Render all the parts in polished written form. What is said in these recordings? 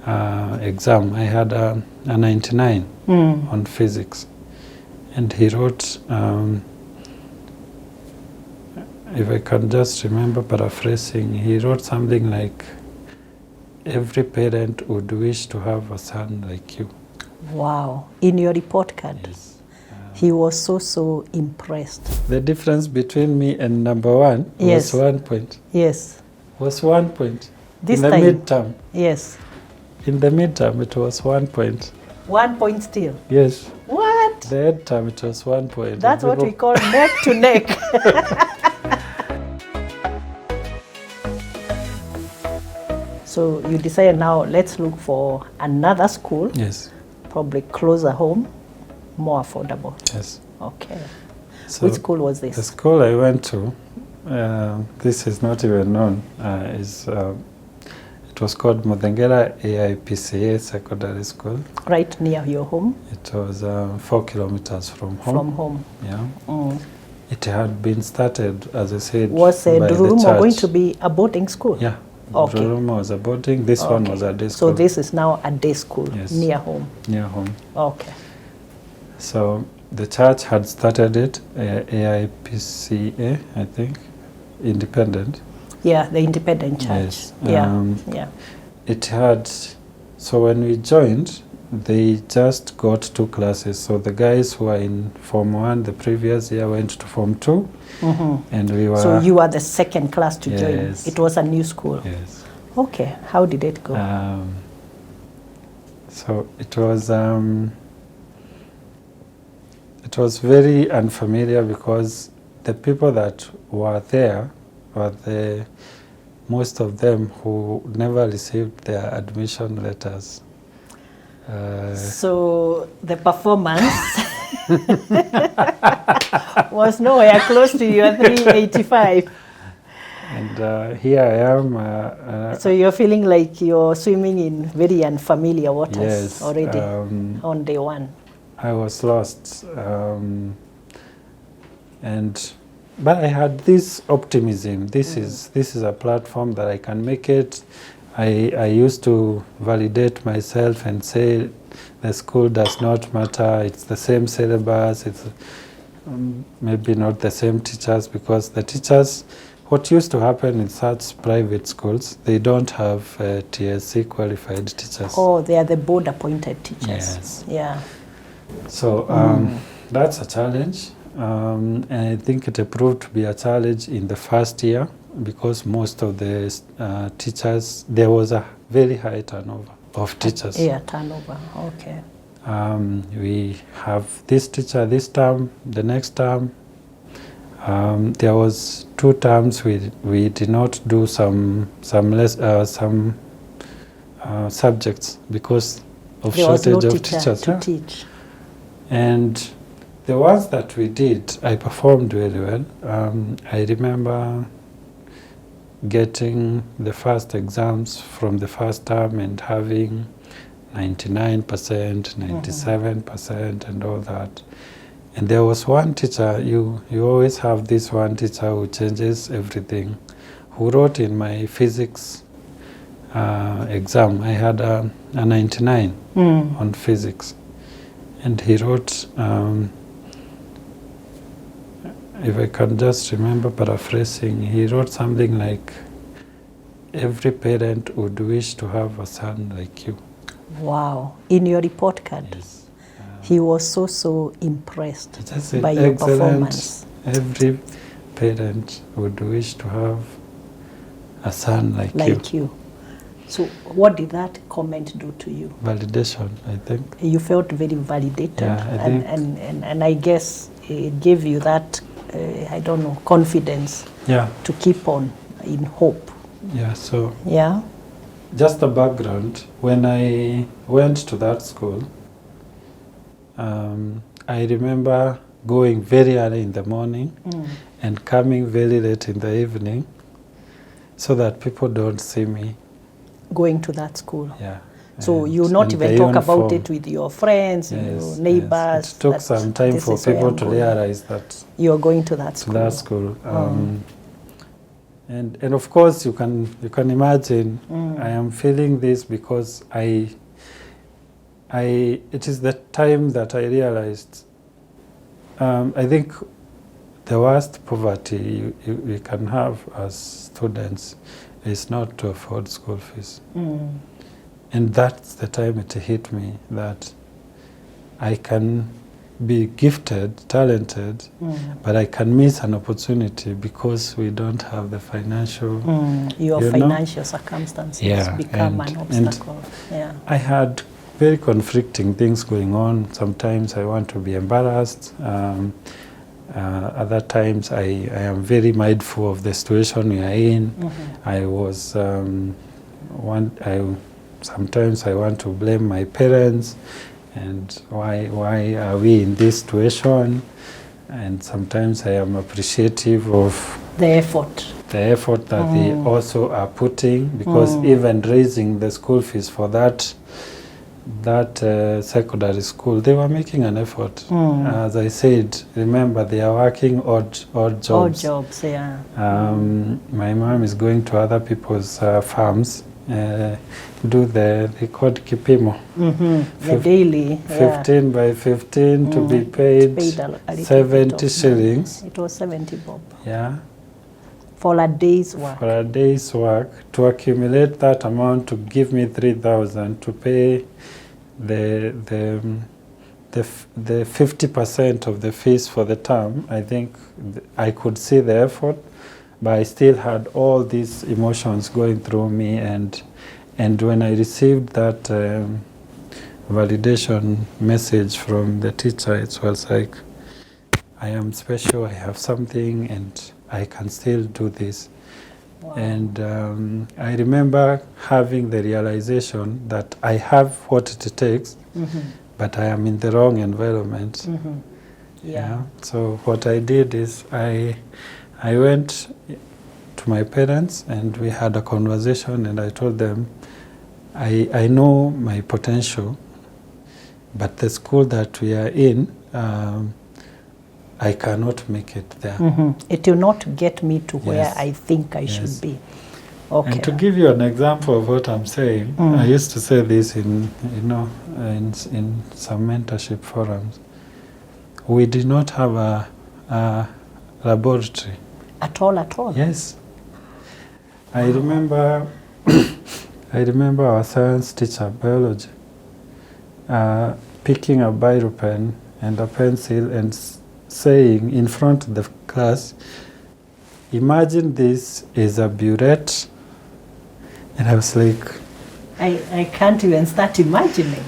exam, I had a 99 on physics. And he wrote, if I can just remember paraphrasing, he wrote something like, every parent would wish to have a son like you. Wow. In your report card? Yes. He was so impressed. The difference between me and number one Yes. was 1 point. Yes. Was 1 point. This in the time? midterm. Yes. In the midterm, it was 1 point. 1 point still? Yes. What? The end term, it was 1 point. That's what we call neck to neck. So you decided now, let's look for another school. Yes. Probably closer home, more affordable. Yes. Okay. So which school was this? The school I went to, this is not even known, it was called Mudengera AIPCA Secondary School. Right near your home? It was 4 kilometers from home. From home. Yeah. Mm. It had been started, as I said, was by the Dururumo church. going to be a boarding school? Yeah. Okay. Dururumo was a boarding. This one was a day school. So this is now a day school, Yes. near home? Near home. Okay. So the church had started it, AIPCA, I think, independent. Yeah, the independent church. Yes. Yeah. It had, so when we joined, they just got 2 classes. So the guys who were in Form 1 the previous year went to Form 2, and we were... So you are the second class to join. Yes. It was a new school. Yes. Okay, how did it go? So it was very unfamiliar because the people that were there were most of them who never received their admission letters. So the performance was nowhere close to your 385. And here I am. So you're feeling like you're swimming in very unfamiliar waters. Yes, already on day one. I was lost. But I had this optimism. This is a platform that I can make it. I used to validate myself and say the school does not matter. It's the same syllabus. It's maybe not the same teachers, because the teachers, what used to happen in such private schools, they don't have TSC qualified teachers. Oh, they are the board appointed teachers. Yes. Yeah. So that's a challenge. And I think it proved to be a challenge in the first year, because most of the teachers, there was a very high turnover of teachers. Yeah, turnover, okay. We have this teacher this term, the next term. There was 2 terms we did not do some subjects because of there shortage was no of teacher teachers. to teach. And the ones that we did, I performed very well. I remember getting the first exams from the first term and having 99%, 97% and all that. And there was one teacher, you always have this one teacher who changes everything, who wrote in my physics exam. I had a 99 on physics. And he wrote, if I can just remember paraphrasing, he wrote something like, every parent would wish to have a son like you. Wow. In your report card? Yes. He was so impressed Just by your performance. Every parent would wish to have a son like you. Like you. So what did that comment do to you? Validation, I think. You felt very validated. Yeah, I think. And I guess it gave you that, I don't know, confidence to keep on in hope. Yeah, so yeah. Just the background, when I went to that school, I remember going very early in the morning and coming very late in the evening so that people don't see me. Going to that school? Yeah. So you not even talk about it with your friends, your neighbors? Yes. It took some time for people to realize that you're going to that school. To that school. And of course you can imagine I am feeling this because it is the time that I realized I think the worst poverty you can have as students is not to afford school fees. And that's the time it hit me that I can be gifted, talented, but I can miss an opportunity because we don't have the financial... Your financial circumstances become an obstacle. I had very conflicting things going on. Sometimes I want to be embarrassed. Other times I am very mindful of the situation we are in. I was... sometimes I want to blame my parents. And why are we in this situation? And sometimes I am appreciative of the effort that they also are putting, because even raising the school fees for that secondary school, they were making an effort. As I said, remember they are working odd jobs. Odd jobs, yeah. My mom is going to other people's farms. Do the called kipimo, the daily 15 by 15 to be paid 70 shillings. It was 70 bob. Yeah. For a day's work. For a day's work, to accumulate that amount to give me 3,000 to pay the 50% of the fees for the term. I think I could see the effort. But I still had all these emotions going through me, and when I received that validation message from the teacher, it was like, I am special, I have something, and I can still do this. Wow. And I remember having the realization that I have what it takes, but I am in the wrong environment. Yeah. So what I did is I went to my parents and we had a conversation, and I told them, I know my potential, but the school that we are in, I cannot make it there. It will not get me to where I think I should be. Okay. And to give you an example of what I'm saying, I used to say this in some mentorship forums. We did not have a laboratory. At all? Yes. I remember our science teacher, biology, picking a biro pen and a pencil and saying in front of the class, imagine this is a burette. And I was like... I can't even start imagining.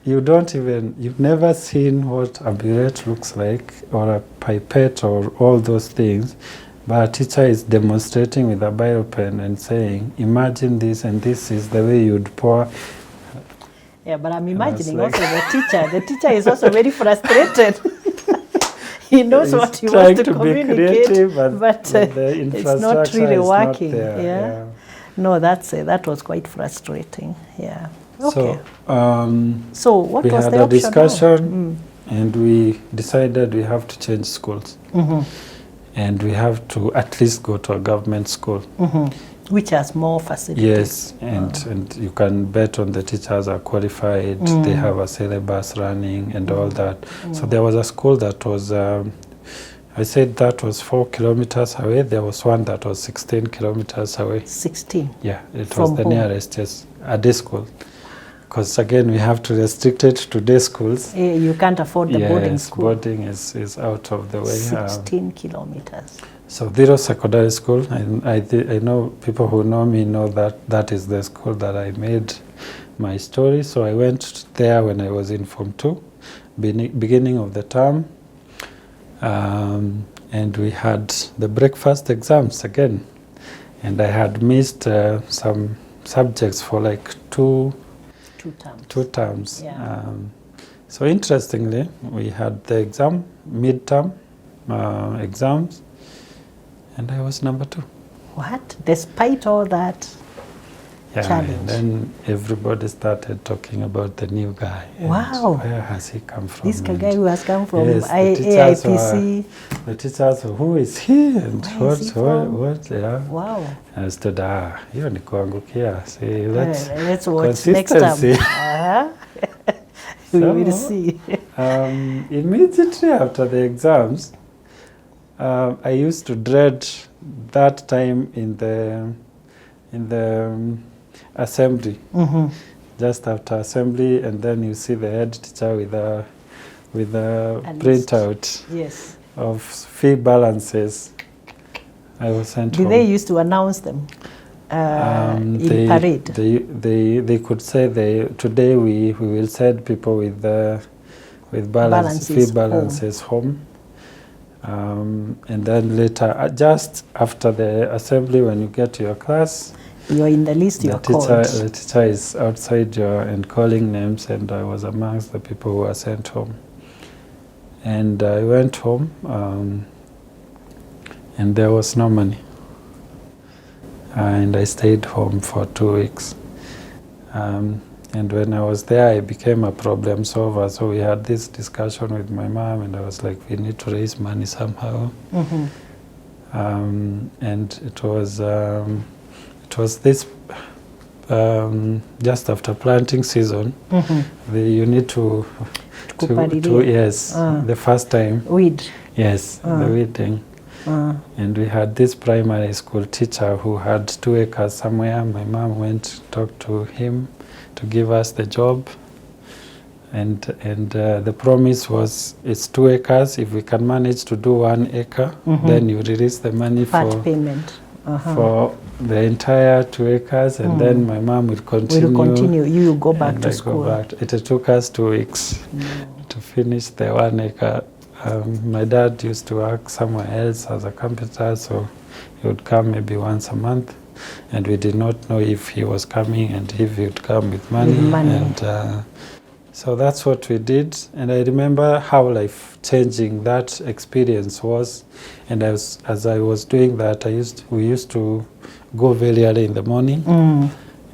You've never seen what a burette looks like, or a pipette, or all those things. But a teacher is demonstrating with a biro pen and saying, imagine this, and this is the way you'd pour. Yeah, but I'm imagining also the teacher. The teacher is also very frustrated. He knows what he wants to communicate, creative, but it's not really working. Yeah. No, that was quite frustrating. Yeah. Okay. So what we was had the a option discussion, and we decided we have to change schools. And we have to at least go to a government school. Which has more facilities. Yes, and you can bet on the teachers are qualified, they have a syllabus running and all that. So there was a school that was, I said that was 4 kilometers away. There was one that was 16 kilometers away. 16? Yeah, it was the nearest, yes, a day school. Because again, we have to restrict it to day schools. You can't afford the boarding school. Boarding is out of the way. 16 kilometers. So Zero Secondary School, I know people who know me know that is the school that I made my story. So I went there when I was in Form 2, beginning of the term. And we had the breakfast exams again. And I had missed some subjects for like two terms. Yeah. So interestingly, we had the exam, midterm exams, and I was number 2. What? Despite all that? Yeah, challenge. and then everybody started talking about the new guy. Wow. And where has he come from? This guy who has come from yes, AIPC. The teachers were, who is he? And Where is he from? what, yeah. Wow. I stood, hiyo ni kuangukia. See, that's let's watch next time. We will see. Immediately after the exams, I used to dread that time in the assembly. Mm-hmm. Just after assembly, and then you see the head teacher with a printout yes. of fee balances. I was sent home. Did they used to announce them in parade? They could say today we will send people with fee balances home. And then later, just after the assembly, when you get to your class, you're in the list, you're called. The teacher is outside and calling names, and I was amongst the people who were sent home. And I went home, and there was no money. And I stayed home for 2 weeks. And when I was there, I became a problem solver. So we had this discussion with my mom, and I was like, we need to raise money somehow. Mm-hmm. And it was this just after planting season. Mm-hmm. You need to yes, the first time. Weed. Yes, the weeding. And we had this primary school teacher who had 2 acres somewhere. My mom went to talk to him to give us the job. And the promise was, it's 2 acres. If we can manage to do 1 acre, mm-hmm. then you release the money part payment. For the entire 2 acres, and then my mom will continue. Will continue. You go back to school. It took us 2 weeks to finish the 1 acre. My dad used to work somewhere else as a carpenter, so he would come maybe once a month, and we did not know if he was coming and if he would come with money. And so that's what we did. And I remember how life-changing that experience was. And as I was doing that, we used to go very early in the morning,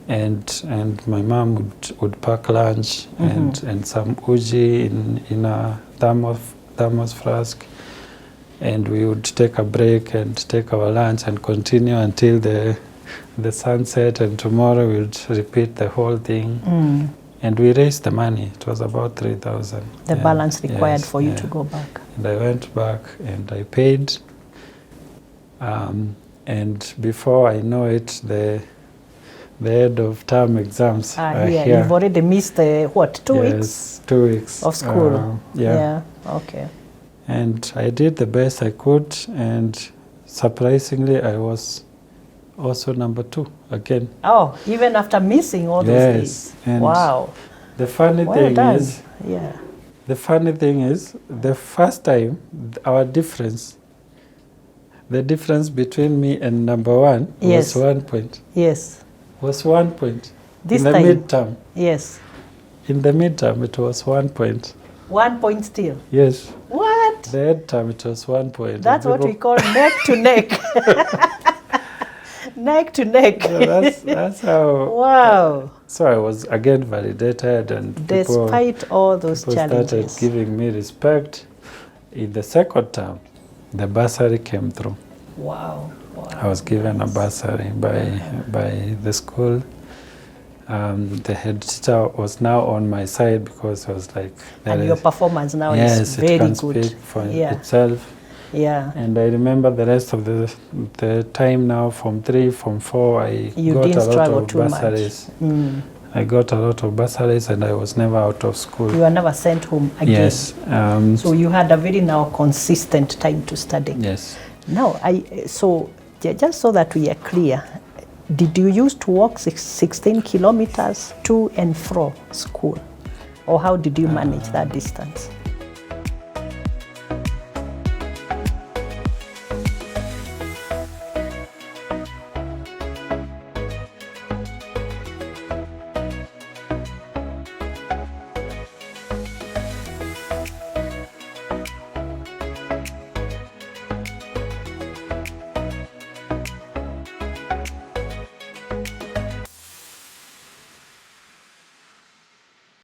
and my mom would pack lunch, mm-hmm. and some uji in a thermos flask, and we would take a break and take our lunch and continue until the sunset, and tomorrow we would repeat the whole thing. And we raised the money. It was about 3,000. The balance required for you to go back. And I went back and I paid. And before I know it, the end of term exams are here. You've already missed 2 weeks? Yes, 2 weeks. Of school? Yeah. Okay. And I did the best I could, and surprisingly, I was also number 2 again. Oh, even after missing all those days. And wow. The funny thing is, the first time, the difference between me and number 1 was 1 point. Yes. Was 1 point. This in the midterm. Yes. In the midterm, it was 1 point. 1 point still? Yes. What? The head term, it was 1 point. That's what we call neck to neck. Neck to neck. So that's how. Wow. So I was again validated, and despite all those challenges, started giving me respect. In the second term, the bursary came through. Wow. I was given a bursary by the school. The head teacher was now on my side, because I was like, and your performance now is very good. Yes, it can speak for itself. Yeah. And I remember the rest of the time now, from 3, from 4, I got a lot of bursaries. I got a lot of bursaries, and I was never out of school. You were never sent home again? Yes. So you had a very consistent time to study? Yes. Now, so just so that we are clear, did you used to walk 16 kilometers to and from school? Or how did you manage that distance?